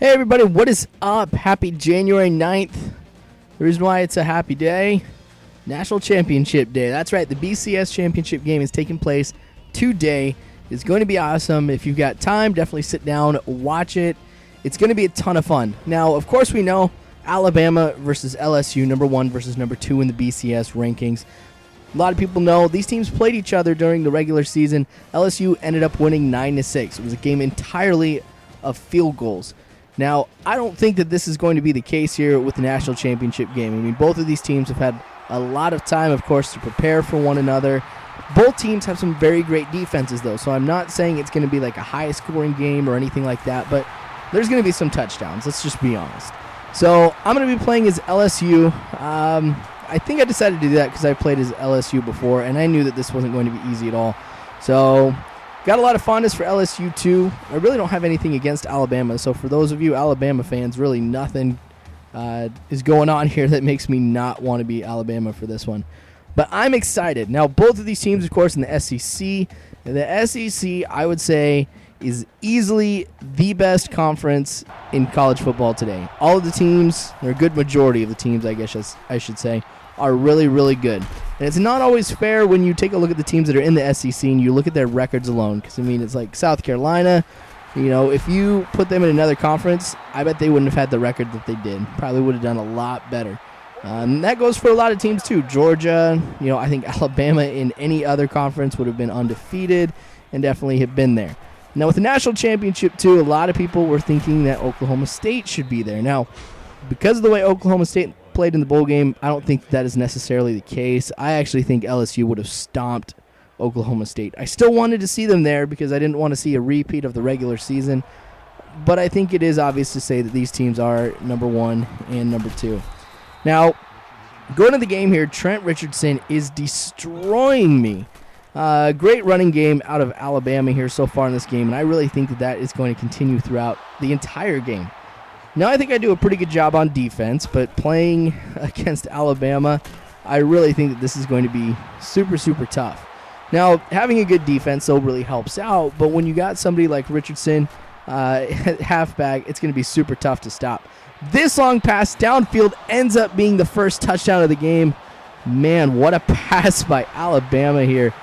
Hey everybody, what is up? Happy January 9th. The reason why it's a happy day, National Championship Day. That's right, the BCS Championship game is taking place today. It's going to be awesome. If you've got time, definitely sit down, watch it. It's going to be a ton of fun. Now, of course, we know Alabama versus LSU, number 1 versus number 2 in the BCS rankings. A lot of people know these teams played each other during the regular season. LSU ended up winning 9-6. It was a game entirely of field goals. Now, I don't think that this is going to be the case here with the national championship game. I mean, both of these teams have had a lot of time, of course, to prepare for one another. Both teams have some very great defenses, though, so I'm not saying it's going to be like a high-scoring game or anything like that, but there's going to be some touchdowns. Let's just be honest. So I'm going to be playing as LSU. I think I decided to do that because I played as LSU before, and I knew that this wasn't going to be easy at all. So got a lot of fondness for LSU, too. I really don't have anything against Alabama, so for those of you Alabama fans, really nothing is going on here that makes me not want to be Alabama for this one. But I'm excited. Now, both of these teams, of course, in the SEC. The SEC, I would say, is easily the best conference in college football today. All of the teams, or a good majority of the teams, I guess I should say, are really, really good. And it's not always fair when you take a look at the teams that are in the SEC and you look at their records alone. Because, I mean, it's like South Carolina. You know, if you put them in another conference, I bet they wouldn't have had the record that they did. Probably would have done a lot better. And that goes for a lot of teams, too. Georgia, you know, I think Alabama in any other conference would have been undefeated and definitely have been there. Now, with the national championship, too, a lot of people were thinking that Oklahoma State should be there. Now, because of the way Oklahoma State played in the bowl game, I don't think that is necessarily the case. I actually think LSU would have stomped Oklahoma State. I still wanted to see them there because I didn't want to see a repeat of the regular season, but I think it is obvious to say that these teams are number 1 and number 2. Now, going to the game here, Trent Richardson is destroying me. Great running game out of Alabama here so far in this game, and I really think that that is going to continue throughout the entire game. Now, I think I do a pretty good job on defense, but playing against Alabama, I really think that this is going to be super, super tough. Now, having a good defense, though, really helps out, but when you got somebody like Richardson at halfback, it's going to be super tough to stop. This long pass downfield ends up being the first touchdown of the game. Man, what a pass by Alabama here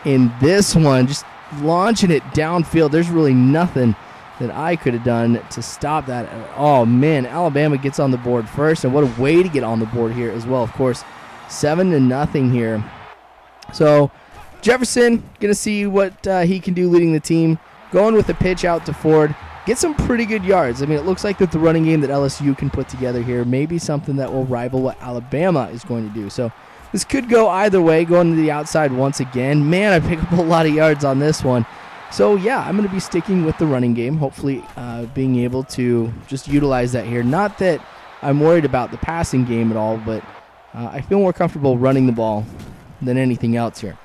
in this one. Just launching it downfield. There's really nothing that I could have done to stop that. Oh, man, Alabama gets on the board first, and what a way to get on the board here as well. Of course, 7-0 here. So Jefferson going to see what he can do leading the team. Going with the pitch out to Ford. Get some pretty good yards. I mean, it looks like that the running game that LSU can put together here may be something that will rival what Alabama is going to do. So this could go either way, going to the outside once again. Man, I pick up a lot of yards on this one. So, yeah, I'm going to be sticking with the running game, hopefully being able to just utilize that here. Not that I'm worried about the passing game at all, but I feel more comfortable running the ball than anything else here.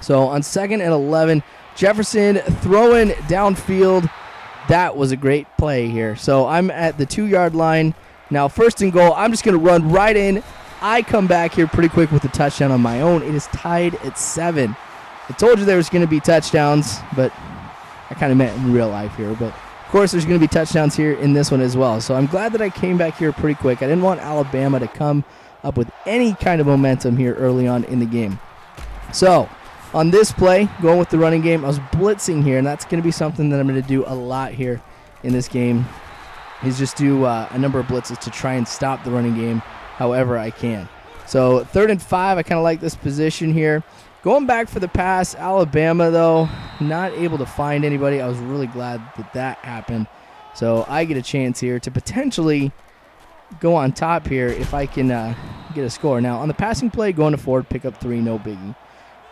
So on 2nd and 11, Jefferson throwing downfield. That was a great play here. So I'm at the 2-yard line. Now 1st and goal, I'm just going to run right in. I come back here pretty quick with a touchdown on my own. It is tied at 7. I told you there was going to be touchdowns, but I kind of meant in real life here. But, of course, there's going to be touchdowns here in this one as well. So I'm glad that I came back here pretty quick. I didn't want Alabama to come up with any kind of momentum here early on in the game. So on this play, going with the running game, I was blitzing here, and that's going to be something that I'm going to do a lot here in this game, is just do a number of blitzes to try and stop the running game however I can. So 3rd and 5, I kind of like this position here. Going back for the pass, Alabama, though, not able to find anybody. I was really glad that that happened. So I get a chance here to potentially go on top here if I can get a score. Now, on the passing play, going to Ford, pick up 3, no biggie.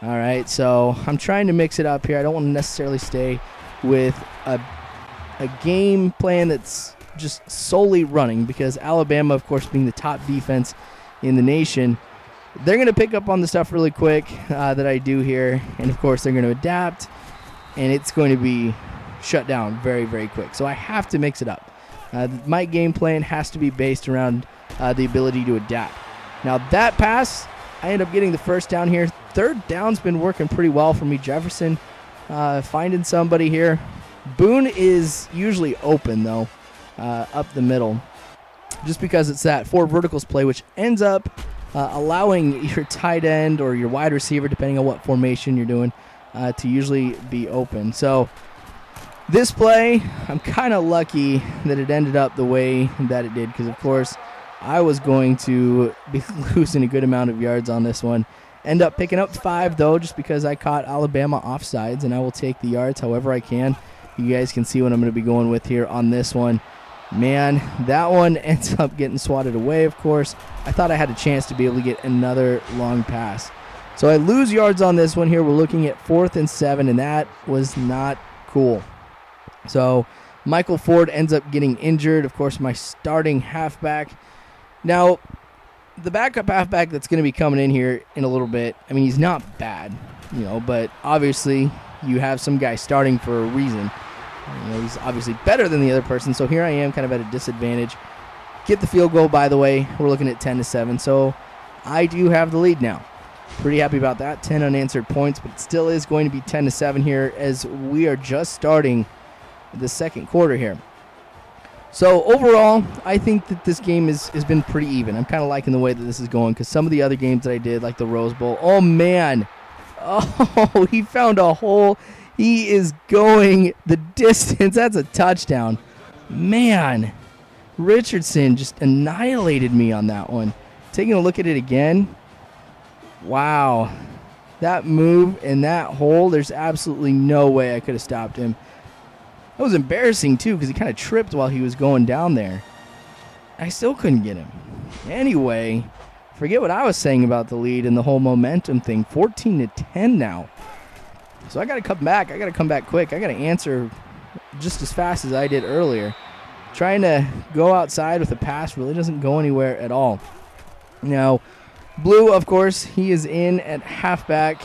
All right, so I'm trying to mix it up here. I don't want to necessarily stay with a game plan that's just solely running because Alabama, of course, being the top defense in the nation, they're going to pick up on the stuff really quick that I do here. And, of course, they're going to adapt, and it's going to be shut down very, very quick. So I have to mix it up. My game plan has to be based around the ability to adapt. Now, that pass, I end up getting the 1st down here. 3rd down's been working pretty well for me. Jefferson finding somebody here. Boone is usually open, though. up the middle, just because it's that 4 verticals play, which ends up allowing your tight end or your wide receiver, depending on what formation you're doing, to usually be open. So this play, I'm kind of lucky that it ended up the way that it did, because, of course, I was going to be losing a good amount of yards on this one. End up picking up 5, though, just because I caught Alabama offsides, and I will take the yards however I can. You guys can see what I'm going to be going with here on this one. Man, that one ends up getting swatted away, of course. I thought I had a chance to be able to get another long pass. So I lose yards on this one here. We're looking at 4th and 7, and that was not cool. So Michael Ford ends up getting injured, of course, my starting halfback. Now, the backup halfback that's going to be coming in here in a little bit, I mean, he's not bad, but obviously you have some guy starting for a reason. He's obviously better than the other person, so here I am kind of at a disadvantage. Get the field goal, by the way. We're looking at 10-7, so I do have the lead now. Pretty happy about that. 10 unanswered points, but it still is going to be 10-7 here as we are just starting the second quarter here. So overall, I think that this game has been pretty even. I'm kind of liking the way that this is going, because some of the other games that I did, like the Rose Bowl, oh man, he found a hole. He is going the distance. That's a touchdown. Man, Richardson just annihilated me on that one. Taking a look at it again, wow. That move and that hole, there's absolutely no way I could have stopped him. That was embarrassing, too, because he kind of tripped while he was going down there. I still couldn't get him. Anyway, forget what I was saying about the lead and the whole momentum thing. 14-10 now. So I got to come back. I got to come back quick. I got to answer just as fast as I did earlier. Trying to go outside with a pass really doesn't go anywhere at all. Now, Blue, of course, he is in at halfback.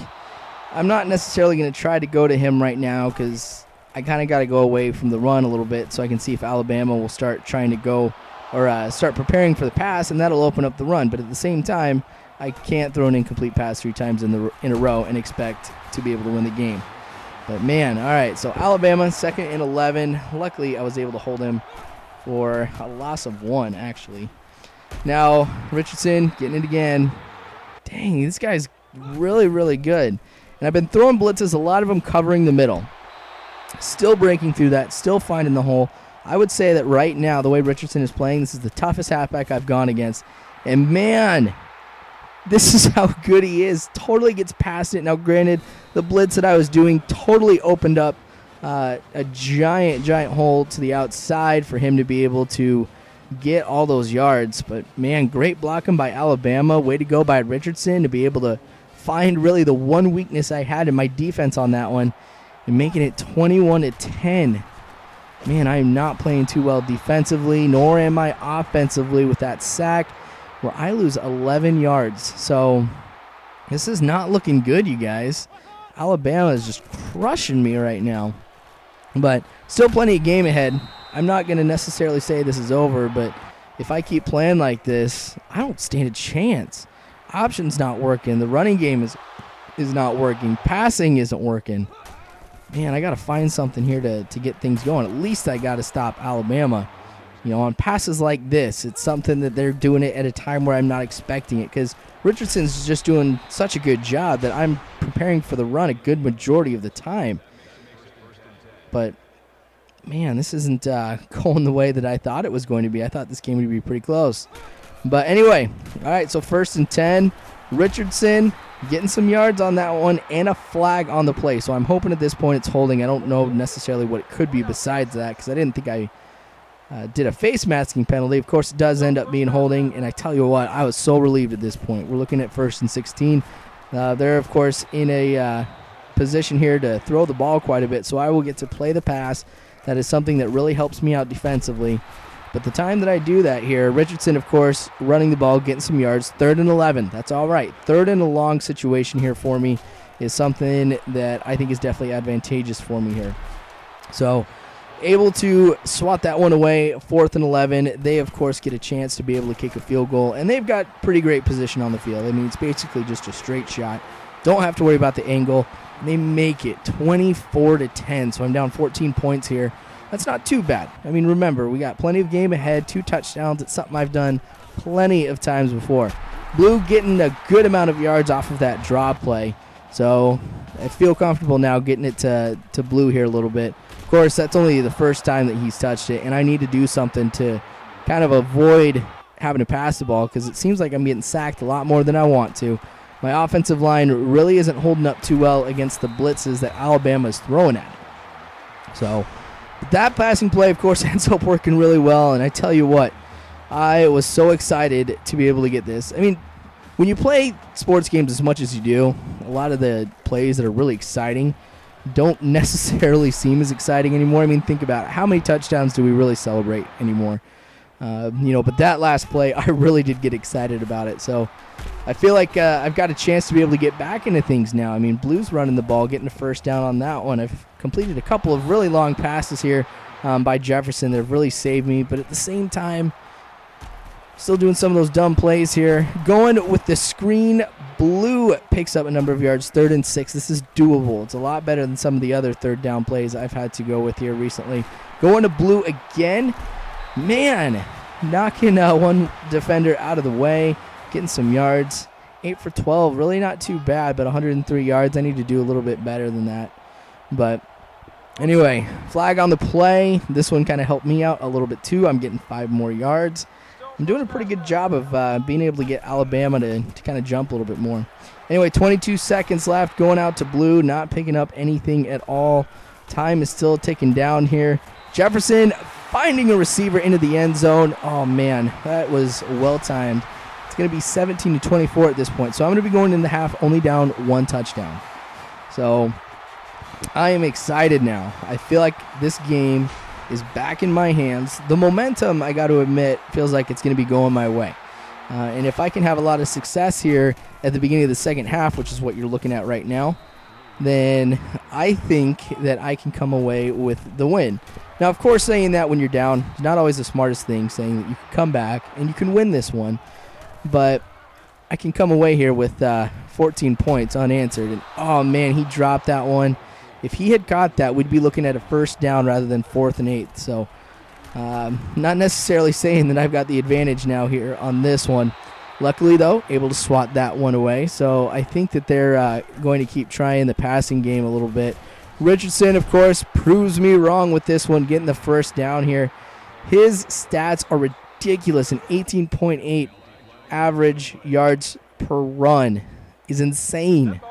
I'm not necessarily going to try to go to him right now because I kind of got to go away from the run a little bit so I can see if Alabama will start trying to go or start preparing for the pass, and that'll open up the run. But at the same time, I can't throw an incomplete pass 3 times in a row and expect to be able to win the game. But, man, all right, so Alabama, 2nd and 11. Luckily, I was able to hold him for a loss of 1, actually. Now, Richardson getting it again. Dang, this guy's really, really good. And I've been throwing blitzes, a lot of them covering the middle. Still breaking through that, still finding the hole. I would say that right now, the way Richardson is playing, this is the toughest halfback I've gone against. And, man, this is how good he is. Totally gets past it. Now, granted, the blitz that I was doing totally opened up a giant hole to the outside for him to be able to get all those yards. But, man, great blocking by Alabama. Way to go by Richardson to be able to find really the one weakness I had in my defense on that one and making it 21-10. Man, I am not playing too well defensively, nor am I offensively with that sack where I lose 11 yards. So this is not looking good, you guys. Alabama is just crushing me right now. But still plenty of game ahead. I'm not going to necessarily say this is over, but if I keep playing like this, I don't stand a chance. Options not working. The running game is not working. Passing isn't working. Man, I got to find something here to get things going. At least I got to stop Alabama. On passes like this, it's something that they're doing it at a time where I'm not expecting it, because Richardson's just doing such a good job that I'm preparing for the run a good majority of the time. But, man, this isn't going the way that I thought it was going to be. I thought this game would be pretty close. But anyway, all right, so 1st and 10. Richardson getting some yards on that one and a flag on the play. So I'm hoping at this point it's holding. I don't know necessarily what it could be besides that, because I didn't think I did a face masking penalty. Of course, it does end up being holding, and I tell you what, I was so relieved at this point. We're looking at 1st and 16. They're, of course, in a position here to throw the ball quite a bit, so I will get to play the pass. That is something that really helps me out defensively. But the time that I do that here, Richardson, of course, running the ball, getting some yards, 3rd and 11. That's all right. 3rd and a long situation here for me is something that I think is definitely advantageous for me here. So able to swat that one away, 4th and 11. They, of course, get a chance to be able to kick a field goal, and they've got pretty great position on the field. I mean, it's basically just a straight shot. Don't have to worry about the angle. They make it 24-10, so I'm down 14 points here. That's not too bad. I mean, remember, we got plenty of game ahead, 2 touchdowns. It's something I've done plenty of times before. Blue getting a good amount of yards off of that draw play. So I feel comfortable now getting it to Blue here a little bit. Of course, that's only the first time that he's touched it, and I need to do something to kind of avoid having to pass the ball because it seems like I'm getting sacked a lot more than I want to. My offensive line really isn't holding up too well against the blitzes that Alabama is throwing at it. So that passing play, of course, ends up working really well, and I tell you what, I was so excited to be able to get this. I mean, when you play sports games as much as you do, a lot of the plays that are really exciting don't necessarily seem as exciting anymore. I mean, think about it. How many touchdowns do we really celebrate anymore? But that last play, I really did get excited about it. So I feel like I've got a chance to be able to get back into things now. I mean, Blue's running the ball, getting a first down on that one. I've completed a couple of really long passes here by Jefferson that have really saved me. But at the same time, still doing some of those dumb plays here. Going with the screen, Blue picks up a number of yards, 3rd and 6. This is doable. It's a lot better than some of the other third down plays I've had to go with here recently. Going to Blue again. Man, knocking one defender out of the way, getting some yards. 8 for 12, really not too bad, but 103 yards. I need to do a little bit better than that. But anyway, flag on the play. This one kind of helped me out a little bit too. I'm getting 5 more yards. I'm doing a pretty good job of being able to get Alabama to kind of jump a little bit more. Anyway, 22 seconds left, going out to Blue, not picking up anything at all. Time is still ticking down here. Jefferson finding a receiver into the end zone. Oh, man, that was well-timed. It's going to be 17-24 at this point. So I'm going to be going in the half only down 1 touchdown. So I am excited now. I feel like this game is back in my hands. The momentum, I got to admit, feels like it's going to be going my way. And if I can have a lot of success here at the beginning of the second half, which is what you're looking at right now, then I think that I can come away with the win. Now, of course, saying that when you're down is not always the smartest thing, saying that you can come back and you can win this one. But I can come away here with 14 points unanswered. And, oh, man, he dropped that one. If he had caught that, we'd be looking at a first down rather than 4th and 8. So not necessarily saying that I've got the advantage now here on this one. Luckily, though, able to swat that one away. So I think that they're going to keep trying the passing game a little bit. Richardson, of course, proves me wrong with this one, getting the first down here. His stats are ridiculous. An 18.8 average yards per run is insane.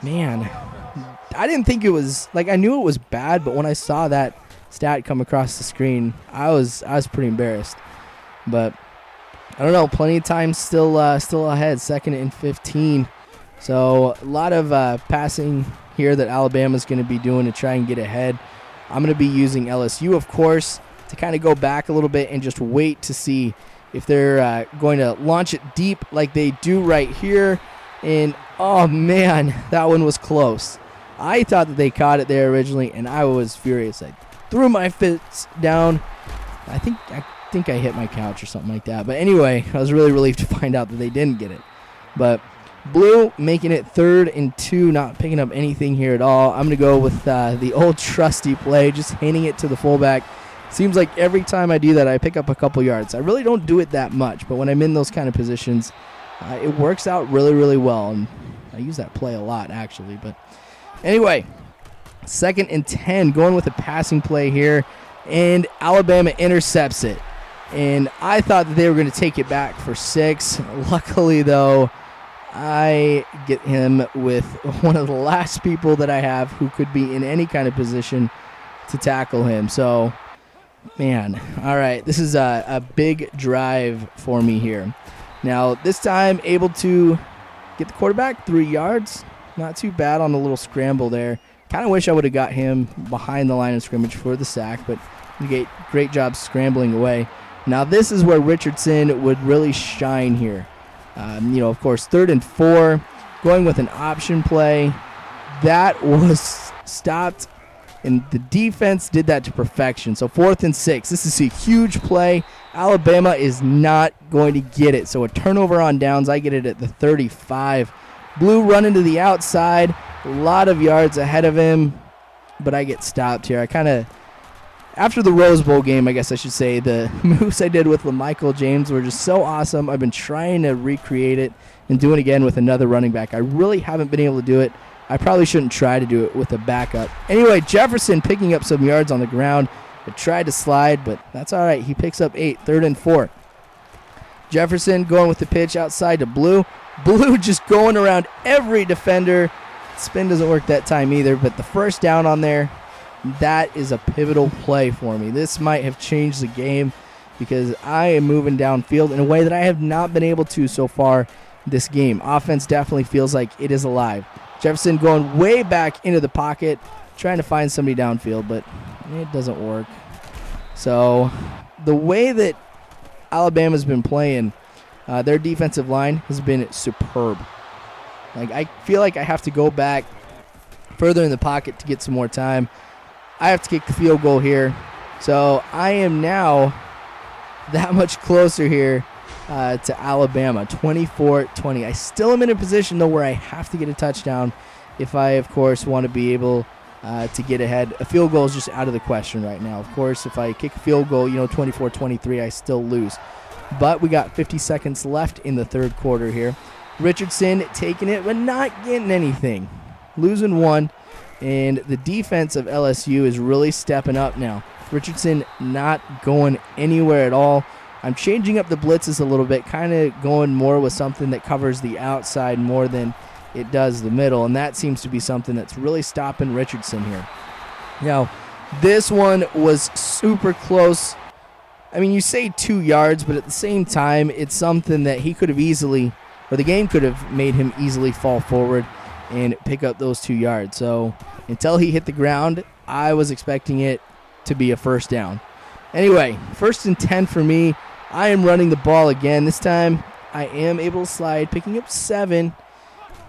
Man, I didn't think it was, like, I knew it was bad, but when I saw that stat come across the screen, I was pretty embarrassed. But I don't know, plenty of time still ahead, 2nd and 15. So a lot of passing here that Alabama's going to be doing to try and get ahead. I'm going to be using LSU, of course, to kind of go back a little bit and just wait to see if they're going to launch it deep like they do right here. And, oh, man, that one was close. I thought that they caught it there originally, and I was furious. I threw my fists down. I think I hit my couch or something like that. But anyway, I was really relieved to find out that they didn't get it. But Blue making it 3rd and 2, not picking up anything here at all. I'm going to go with the old trusty play, just handing it to the fullback. Seems like every time I do that, I pick up a couple yards. I really don't do it that much, but when I'm in those kind of positions, it works out really, really well. And I use that play a lot, actually. But anyway, 2nd and 10, going with a passing play here, and Alabama intercepts it. And I thought that they were going to take it back for 6. Luckily, though, I get him with one of the last people that I have who could be in any kind of position to tackle him. So, man, all right, this is a big drive for me here. Now, this time, able to get the quarterback 3 yards. Not too bad on the little scramble there. Kind of wish I would have got him behind the line of scrimmage for the sack, but great job scrambling away. Now, this is where Richardson would really shine here. Of course, 3rd and 4, going with an option play. That was stopped, and the defense did that to perfection. So 4th and 6. This is a huge play. Alabama is not going to get it. So a turnover on downs. I get it at the 35. Blue running to the outside. A lot of yards ahead of him, but I get stopped here. I kind of after the Rose Bowl game, I guess I should say, the moves I did with LaMichael James were just so awesome. I've been trying to recreate it and do it again with another running back. I really haven't been able to do it. I probably shouldn't try to do it with a backup. Anyway, Jefferson picking up some yards on the ground. I tried to slide, but that's all right. He picks up 8, 3rd and 4. Jefferson going with the pitch outside to Blue. Blue just going around every defender. Spin doesn't work that time either, but the first down on there, that is a pivotal play for me. This might have changed the game because I am moving downfield in a way that I have not been able to so far this game. Offense definitely feels like it is alive. Jefferson going way back into the pocket, trying to find somebody downfield, but it doesn't work. So the way that Alabama's been playing, their defensive line has been superb. Like, I feel like I have to go back further in the pocket to get some more time. I have to kick the field goal here. So I am now that much closer here to Alabama, 24-20. I still am in a position, though, where I have to get a touchdown if I, of course, want to be able to get ahead. A field goal is just out of the question right now. Of course, if I kick a field goal, 24-23, I still lose. But we got 50 seconds left in the third quarter here. Richardson taking it, but not getting anything. Losing one, and the defense of LSU is really stepping up now. Richardson not going anywhere at all. I'm changing up the blitzes a little bit, kind of going more with something that covers the outside more than it does the middle, and that seems to be something that's really stopping Richardson here. Now, this one was super close. I mean, you say 2 yards, but at the same time, it's something that he could have easily, or the game could have made him easily fall forward and pick up those 2 yards. So until he hit the ground, I was expecting it to be a first down. Anyway, 1st and 10 for me. I am running the ball again. This time I am able to slide, picking up 7.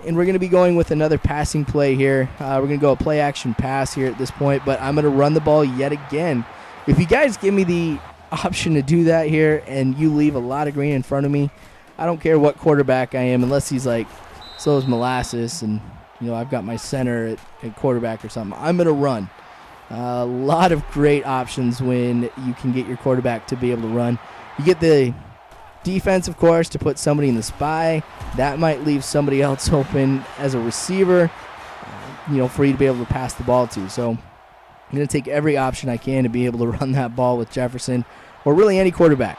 And we're going to be going with another passing play here. We're going to go a play-action pass here at this point, but I'm going to run the ball yet again. If you guys give me the option to do that here and you leave a lot of green in front of me, I don't care what quarterback I am, unless he's like slow as molasses and I've got my center at quarterback or something. I'm going to run. A lot of great options when you can get your quarterback to be able to run. You get the defense, of course, to put somebody in the spy. That might leave somebody else open as a receiver, for you to be able to pass the ball to. So I'm going to take every option I can to be able to run that ball with Jefferson or really any quarterback.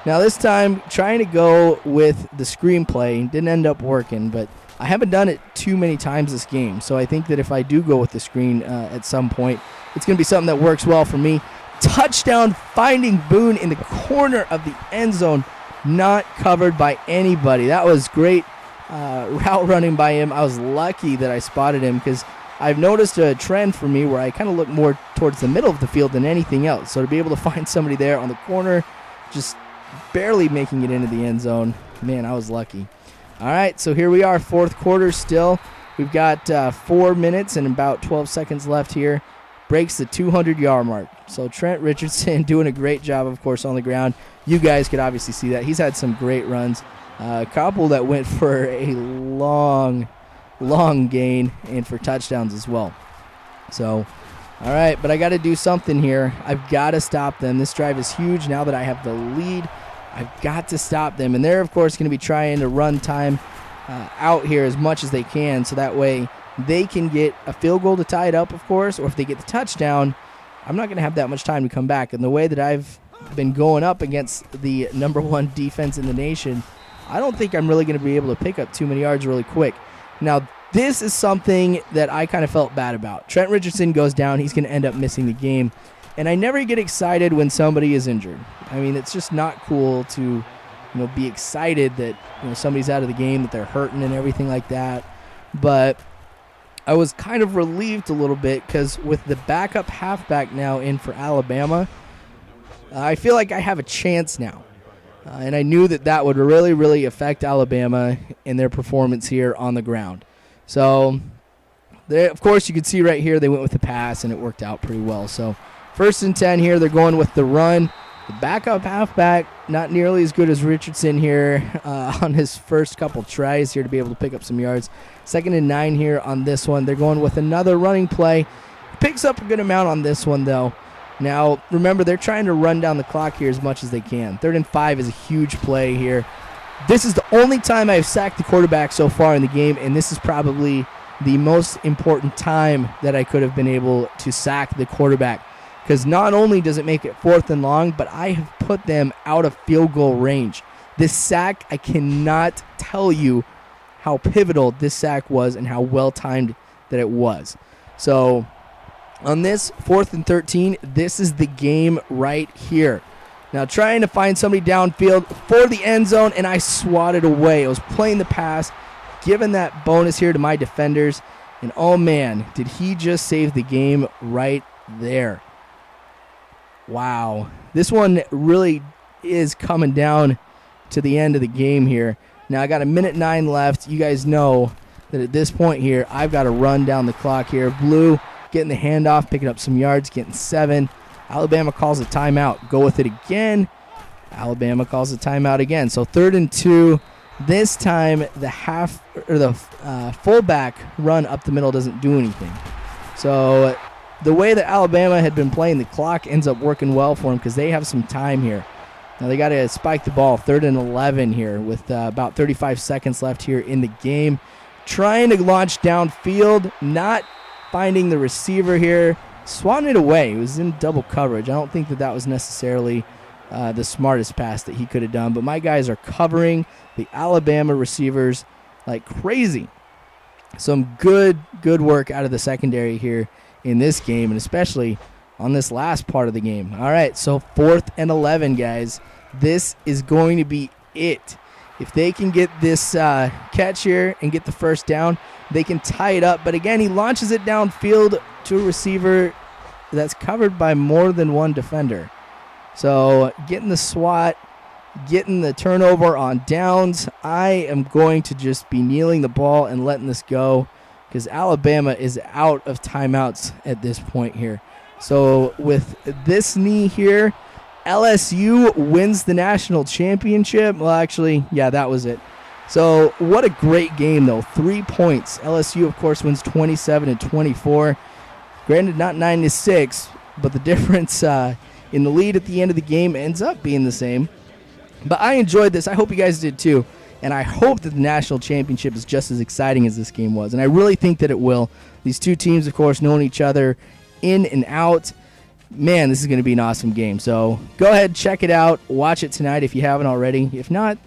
Now this time, trying to go with the screenplay didn't end up working, but I haven't done it too many times this game. So I think that if I do go with the screen at some point, it's going to be something that works well for me. Touchdown, finding Boone in the corner of the end zone, not covered by anybody. That was great route running by him. I was lucky that I spotted him because I've noticed a trend for me where I kind of look more towards the middle of the field than anything else. So to be able to find somebody there on the corner, just barely making it into the end zone, man, I was lucky. All right, so here we are, fourth quarter still. We've got 4 minutes and about 12 seconds left here. Breaks the 200-yard mark. So Trent Richardson doing a great job, of course, on the ground. You guys could obviously see that. He's had some great runs. A couple that went for a long gain and for touchdowns as well. So, all right, but I got to do something here. I've got to stop them. This drive is huge now that I have the lead. I've got to stop them. And they're, of course, going to be trying to run time out here as much as they can so that way they can get a field goal to tie it up, of course, or if they get the touchdown, I'm not going to have that much time to come back. And the way that I've been going up against the number one defense in the nation, I don't think I'm really going to be able to pick up too many yards really quick. Now, this is something that I kind of felt bad about. Trent Richardson goes down. He's going to end up missing the game. And I never get excited when somebody is injured. I mean, it's just not cool to, be excited that, somebody's out of the game, that they're hurting and everything like that. But I was kind of relieved a little bit because with the backup halfback now in for Alabama, I feel like I have a chance now. And I knew that would really, really affect Alabama in their performance here on the ground. So, of course, you can see right here they went with the pass, and it worked out pretty well. So, 1st and 10 here, they're going with the run. The backup halfback, not nearly as good as Richardson here on his first couple tries here to be able to pick up some yards. 2nd and 9 here on this one. They're going with another running play. Picks up a good amount on this one, though. Now, remember, they're trying to run down the clock here as much as they can. 3rd and 5 is a huge play here. This is the only time I've sacked the quarterback so far in the game, and this is probably the most important time that I could have been able to sack the quarterback. Because not only does it make it 4th and long, but I have put them out of field goal range. This sack, I cannot tell you how pivotal this sack was and how well-timed that it was. So on this 4th and 13, this is the game right here. Now trying to find somebody downfield for the end zone, and I swatted away. I was playing the pass, giving that bonus here to my defenders, and oh man, did he just save the game right there. Wow. This one really is coming down to the end of the game here. Now I got 1:09 left. You guys know that at this point here, I've got to run down the clock here. Blue getting the handoff, picking up some yards, getting 7. Alabama calls a timeout. Go with it again. Alabama calls a timeout again. So 3rd and 2. This time the fullback run up the middle doesn't do anything. So the way that Alabama had been playing the clock ends up working well for them because they have some time here. Now they got to spike the ball. 3rd and 11 here with about 35 seconds left here in the game. Trying to launch downfield, not finding the receiver here. Swatting it away. It was in double coverage. I don't think that was necessarily the smartest pass that he could have done. But my guys are covering the Alabama receivers like crazy. Some good work out of the secondary here in this game, and especially on this last part of the game. All right, so 4th and 11, guys. This is going to be it. If they can get this catch here and get the first down, they can tie it up. But again, he launches it downfield to a receiver that's covered by more than one defender. So getting the swat, getting the turnover on downs, I am going to just be kneeling the ball and letting this go because Alabama is out of timeouts at this point here. So with this knee here, LSU wins the national championship. Well, actually, yeah, that was it. So what a great game, though. 3 points. LSU, of course, wins 27-24. Granted, not 9-6, but the difference in the lead at the end of the game ends up being the same. But I enjoyed this. I hope you guys did too. And I hope that the national championship is just as exciting as this game was. And I really think that it will. These two teams, of course, knowing each other in and out. Man, this is going to be an awesome game. So go ahead, check it out. Watch it tonight if you haven't already. If not,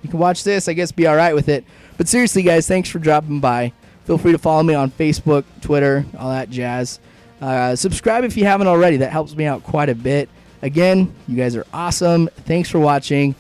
you can watch this. I guess be all right with it. But seriously, guys, thanks for dropping by. Feel free to follow me on Facebook, Twitter, all that jazz. Subscribe if you haven't already. That helps me out quite a bit. Again, you guys are awesome. Thanks for watching.